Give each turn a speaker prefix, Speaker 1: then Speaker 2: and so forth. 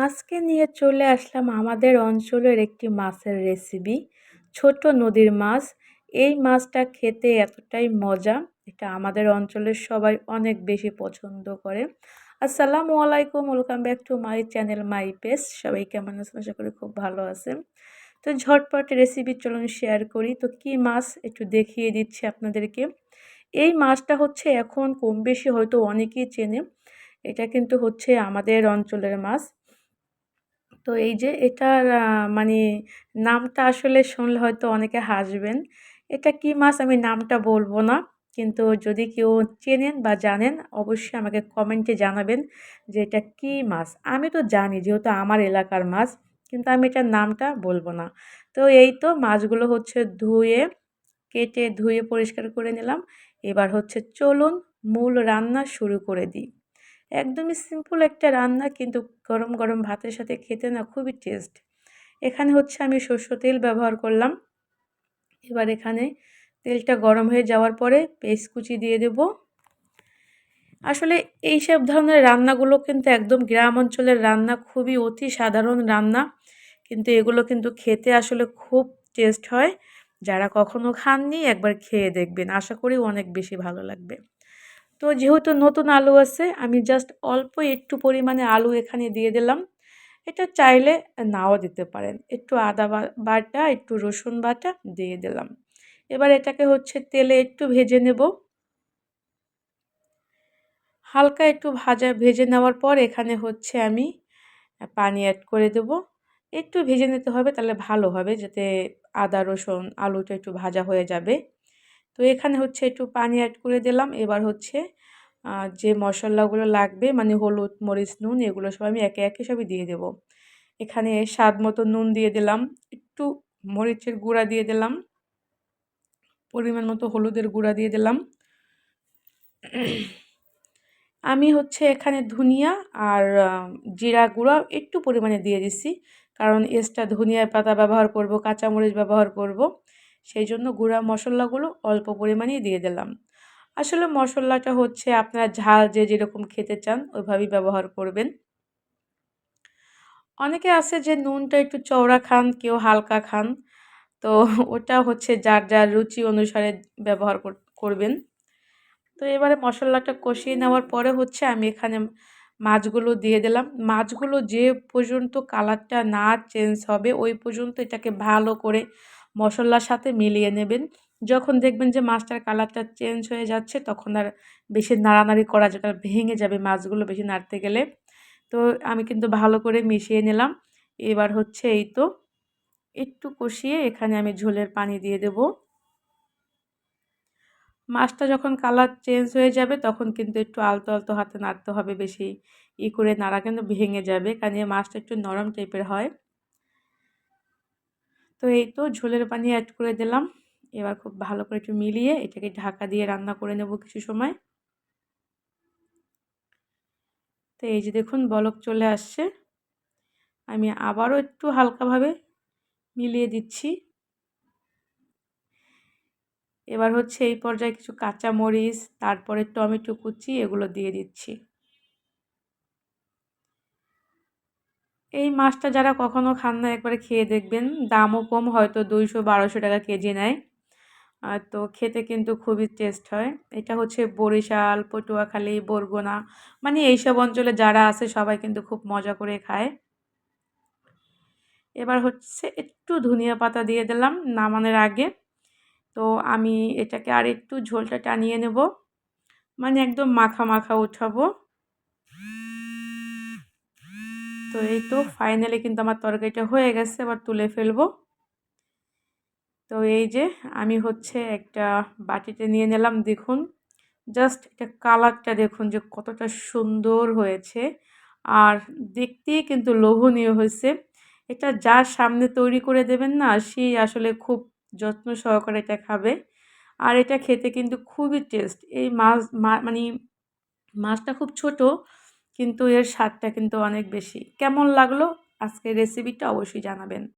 Speaker 1: আজকে নিয়ে চলে আসলাম আমাদের অঞ্চলের একটি মাছের রেসিপি। ছোট নদীর মাছ। এই মাছটা খেতে এতটাই মজা, এটা আমাদের অঞ্চলের সবাই অনেক বেশি পছন্দ করে। আসসালামু আলাইকুম, welcome back to my channel my page. সবাই কেমন আছেন? আশা করি খুব ভালো আছেন। তো ঝটপট রেসিপি চলুন শেয়ার করি। তো কী মাছ একটু দেখিয়ে দিচ্ছি আপনাদেরকে। এই মাছটা হচ্ছে এখন কম বেশি হয়তো অনেকেই চেনে। এটা কিন্তু হচ্ছে আমাদের অঞ্চলের মাছ। তো এই যে এটার মানে নামটা আসলে শুনলে হয়তো অনেকে হাসবেন। এটা কি মাছ আমি নামটা বলব না। কিন্তু যদি কেউ চেনেন বা জানেন অবশ্যই আমাকে কমেন্টে জানাবেন যে এটা কি মাছ। আমি তো জানি যেহেতু আমার এলাকার মাছ, কিন্তু আমি এটার নামটা বলব না। তো এই তো মাছগুলো হচ্ছে কেটে ধুয়ে পরিষ্কার করে নিলাম। এবার হচ্ছে চলুন মূল রান্না শুরু করে দিই। একদমই সিম্পল একটা রান্না, কিন্তু গরম গরম ভাতের সাথে খেতে না খুবই টেস্ট। এখানে হচ্ছে আমি সরষের তেল ব্যবহার করলাম। এবার এখানে তেলটা গরম হয়ে যাওয়ার পরে পেঁয়াজ কুচি দিয়ে দেব। আসলে এইসব ধরনের রান্নাগুলো কিন্তু একদম গ্রাম অঞ্চলের রান্না, খুবই অতি সাধারণ রান্না, কিন্তু এগুলো কিন্তু খেতে আসলে খুব টেস্ট হয়। যারা কখনো খাননি একবার খেয়ে দেখবেন, আশা করি অনেক বেশি ভালো লাগবে। তো যেহেতু নতুন আলু আছে, আমি জাস্ট অল্প একটু পরিমাণে আলু এখানে দিয়ে দিলাম। এটা চাইলে নাও দিতে পারেন। একটু আদা বাটা, একটু রসুন বাটা দিয়ে দিলাম। এবার এটাকে হচ্ছে তেলে একটু ভেজে নেব। হালকা একটু ভেজে নেওয়ার পর এখানে হচ্ছে আমি পানি অ্যাড করে দেব। একটু ভেজে নিতে হবে, তাহলে ভালো হবে, যাতে আদা রসুন আলুটা একটু ভাজা হয়ে যাবে। তো এখানে হচ্ছে একটু পানি অ্যাড করে দিলাম। এবার হচ্ছে যে মশলাগুলো লাগবে, মানে হলুদ, মরিচ, নুন, এগুলো সব আমি একে একে সবই দিয়ে দেব। এখানে স্বাদ মতো নুন দিয়ে দিলাম, একটু মরিচের গুঁড়া দিয়ে দিলাম, পরিমাণ মতো হলুদের গুঁড়া দিয়ে দিলাম। আমি হচ্ছে এখানে ধনিয়া আর জিরা গুঁড়া একটু পরিমাণে দিয়ে দিছি, কারণ এক্সট্রা ধনিয়ার পাতা ব্যবহার করব, কাঁচামরিচ ব্যবহার করব, সেই জন্য গুঁড়া মশলাগুলো অল্প পরিমাণেই দিয়ে দিলাম। আসলে মশলাটা হচ্ছে আপনারা ঝাল যে যেরকম খেতে চান ওইভাবেই ব্যবহার করবেন। অনেকে আছে যে নুনটা একটু চওড়া খান, কেউ হালকা খান। তো ওটা হচ্ছে যার যার রুচি অনুসারে ব্যবহার করবেন। তো এবারে মশলাটা কষিয়ে নেওয়ার পরে হচ্ছে আমি এখানে মাছগুলো দিয়ে দিলাম। মাছগুলো যে পর্যন্ত কালারটা না চেঞ্জ হবে ওই পর্যন্ত এটাকে ভালো করে মশলার সাথে মিলিয়ে নেবেন। যখন দেখবেন যে মাছটার কালারটা চেঞ্জ হয়ে যাচ্ছে, তখন আর বেশি নাড়ানাড়ি করা যাবে না, ভেঙে যাবে মাছগুলো বেশি নাড়তে গেলে। তো আমি কিন্তু ভালো করে মিশিয়ে নিলাম। এবার হচ্ছে এই তো একটু কষিয়ে এখানে আমি ঝোলের পানি দিয়ে দেব। মাছটা যখন কালার চেঞ্জ হয়ে যাবে তখন কিন্তু একটু আলতো আলতো হাতে নাড়তে হবে, বেশি করে নাড়া কিন্তু ভেঙে যাবে, কারণ এই মাছটা একটু নরম টাইপের হয়। তো এই তো ঝোলের পানি অ্যাড করে দিলাম। এবার খুব ভালো করে একটু মিলিয়ে এটাকে ঢাকা দিয়ে রান্না করে নেব কিছু সময়। তো এই যে দেখুন বলক চলে আসছে। আমি আবারও একটু হালকাভাবে মিলিয়ে দিচ্ছি। এবার হচ্ছে এই পর্যায়ে কিছু কাঁচা মরিচ, তারপরে টমেটো কুচি, এগুলো দিয়ে দিচ্ছি। এই মাছটা যারা কখনো খান না একবারে খেয়ে দেখবেন। দামও কম, হয়তো 200-1200 টাকা কেজি নেয়। তো খেতে কিন্তু খুবই টেস্ট হয়। এটা হচ্ছে বরিশাল, পটুয়াখালী, বরগুনা, মানে এইসব অঞ্চলে যারা আছে সবাই কিন্তু খুব মজা করে খায়। এবার হচ্ছে একটু ধনিয়া পাতা দিয়ে দিলাম নামানোর আগে। তো আমি এটাকে আর একটু ঝোলটা টানিয়ে নেব, মানে একদম মাখা মাখা উঠাবো। তো এই তো ফাইনালি কিন্তু আমার তরকারিটা হয়ে গেছে, এবার তুলে ফেলবো। তো এই যে আমি হচ্ছে একটা বাটিতে নিয়ে নিলাম, দেখুন জাস্ট এটা কালারটা দেখুন যে কতটা সুন্দর হয়েছে, আর দেখতেই কিন্তু লোভনীয় হয়েছে। এটা যার সামনে তৈরি করে দেবেন না, সেই আসলে খুব যত্ন সহকারে এটা খাবে। আর এটা খেতে কিন্তু খুবই টেস্ট। এই মানে মাছটা খুব ছোট, কিন্তু এর স্বাদটা কিন্তু অনেক বেশি। কেমন লাগলো আজকের রেসিপিটা অবশ্যই জানাবেন।